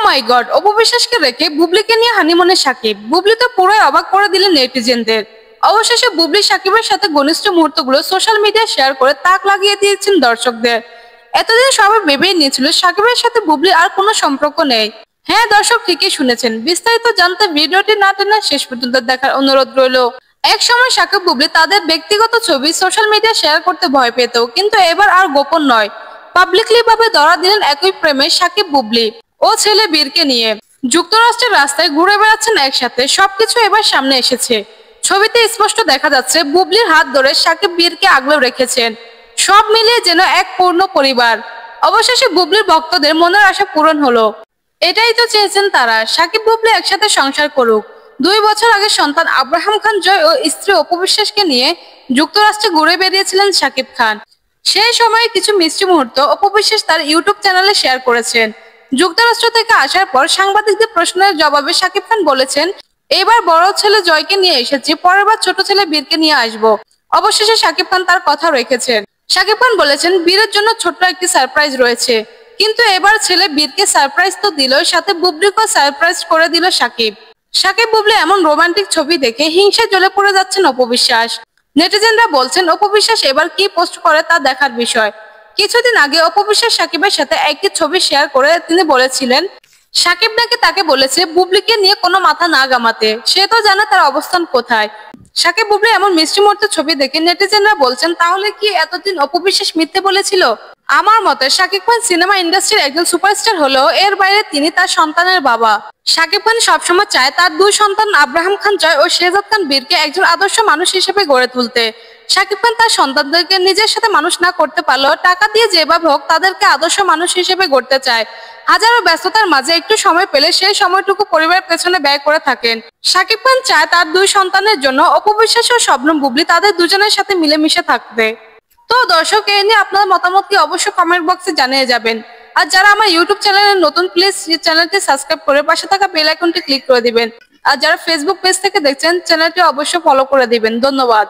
মাই god, Apu বিশ্বাসকে রেখে বুবলিকে নিয়ে হানিমুনে সাকিব। বুবলি তো পুরোই অবাক করে দিলেন নেটিজেনদের। অবশেষে বুবলি সাকিবের সাথে ঘনিষ্ঠ মুহূর্তগুলো সোশ্যাল মিডিয়ায় শেয়ার করে তাক লাগিয়ে দিয়েছেন দর্শকদের। এতদিন সবাই ভেবেই নিয়েছিল সাকিবের সাথে বুবলি আর কোনো সম্পর্ক নেই। হ্যাঁ দর্শক, ঠিকই শুনেছেন। বিস্তারিত জানতে ভিডিওটি না টেনে শেষ পর্যন্ত দেখার অনুরোধ রইল। এক সময় সাকিব বুবলি তাদের ব্যক্তিগত ছবি সোশ্যাল মিডিয়া শেয়ার করতে ভয় পেত, কিন্তু এবার আর গোপন নয়, পাবলিকলি ভাবে ধরা দিলেন একই প্রেমে সাকিব বুবলি ও ছেলে বীরকে নিয়ে। যুক্তরাষ্ট্রের রাস্তায় ঘুরে বেড়াচ্ছেন একসাথে, সবকিছু এবার সামনে এসেছে। ছবিতে স্পষ্ট দেখা যাচ্ছে বুবলির হাত ধরে সাকিব বীরকে আগলেও রেখেছেন। সব মিলিয়ে যেন এক পূর্ণ পরিবার। অবশেষে বুবলির ভক্তদের মনের আশা পূরণ হলো। এটাই তো চেয়েছেন তারা, সাকিব বুবলি একসাথে সংসার করুক। 2 বছর আগে সন্তান আব্রাহাম খান জয় ও স্ত্রী অপু বিশ্বাসকে নিয়ে যুক্তরাষ্ট্রে ঘুরে বেরিয়েছিলেন সাকিব খান। সেই সময়ে কিছু মিষ্টি মুহূর্ত অপু বিশ্বাস তার ইউটিউব চ্যানেলে শেয়ার করেছেন। যুক্তরাষ্ট্র থেকে আসার পর সাংবাদিকদের প্রশ্নের জবাবে সাকিব খান বলেছেন, এবার বড় ছেলে জয়কে নিয়ে এসেছি, পরের বার ছোট ছেলে বীরকে নিয়ে আসবো। অবশেষে সাকিব খান তার কথা রেখেছেন। সাকিব খান বলেছেন, বীরের জন্য ছোট্ট একটি সারপ্রাইজ রয়েছে, কিন্তু এবার ছেলে বীরকে সারপ্রাইজ তো দিল, সাথে বুবলিকেও সারপ্রাইজ করে দিল সাকিব। সাকিব বুবলি এমন রোমান্টিক ছবি দেখে হিংসায় জ্বলে পড়ে যাচ্ছেন অপু বিশ্বাস। নেটিজেনরা বলছেন অপু বিশ্বাস এবার কি পোস্ট করে তা দেখার বিষয়। কিছুদিন আগে অপু বিশ্বাস সাকিবের সাথে একটি ছবি শেয়ার করে তিনি বলেছিলেন, সাকিব নাকি তাকে বলেছে বুবলিকে নিয়ে কোনো মাথা না ঘামাতে, সে তো জানে তার অবস্থান কোথায়। সাকিব বুবলি এমন মিষ্টি মুহূর্তের ছবি দেখে নেটিজেনরা বলছেন, তাহলে কি এতদিন অপু বিশ্বাস মিথ্যে বলেছিল? আমার মতে সাকিব খান সিনেমা ইন্ডাস্ট্রির একজন সুপারস্টার হলেও এর বাইরে তিনি তার সন্তানের বাবা। সাকিব খান সবসময় চায় তার 2 সন্তান আব্রাহাম খান জয় ও শেহজাদ খান বীরকে একজন আদর্শ মানুষ হিসেবে গড়ে তুলতে। সাকিব খান তার সন্তানদেরকে নিজের সাথে মানুষ না করতে পারলেও টাকা দিয়ে যেভাবে হোক তাদেরকে আদর্শ মানুষ হিসেবে গড়তে চায়। হাজারো ব্যস্ততার মাঝে একটু সময় পেলে সেই সময়টুকু পরিবারের পেছনে ব্যয় করে থাকেন। সাকিব খান চায় তার 2 সন্তানের জন্য অপু বিশ্বাস ও শবনম বুবলি তাদের দুজনের সাথে মিলেমিশে থাকবে। তো দর্শক, এই নিয়ে আপনার মতামত কি অবশ্যই কমেন্ট বক্সে জানিয়ে যাবেন। আর যারা আমার ইউটিউব চ্যানেলে নতুন, প্লিজ চ্যানেলটি সাবস্ক্রাইব করে পাশে থাকা বেল আইকনটি ক্লিক করে দিবেন। আর যারা ফেসবুক পেজ থেকে দেখছেন, চ্যানেলটি অবশ্যই ফলো করে দিবেন। ধন্যবাদ।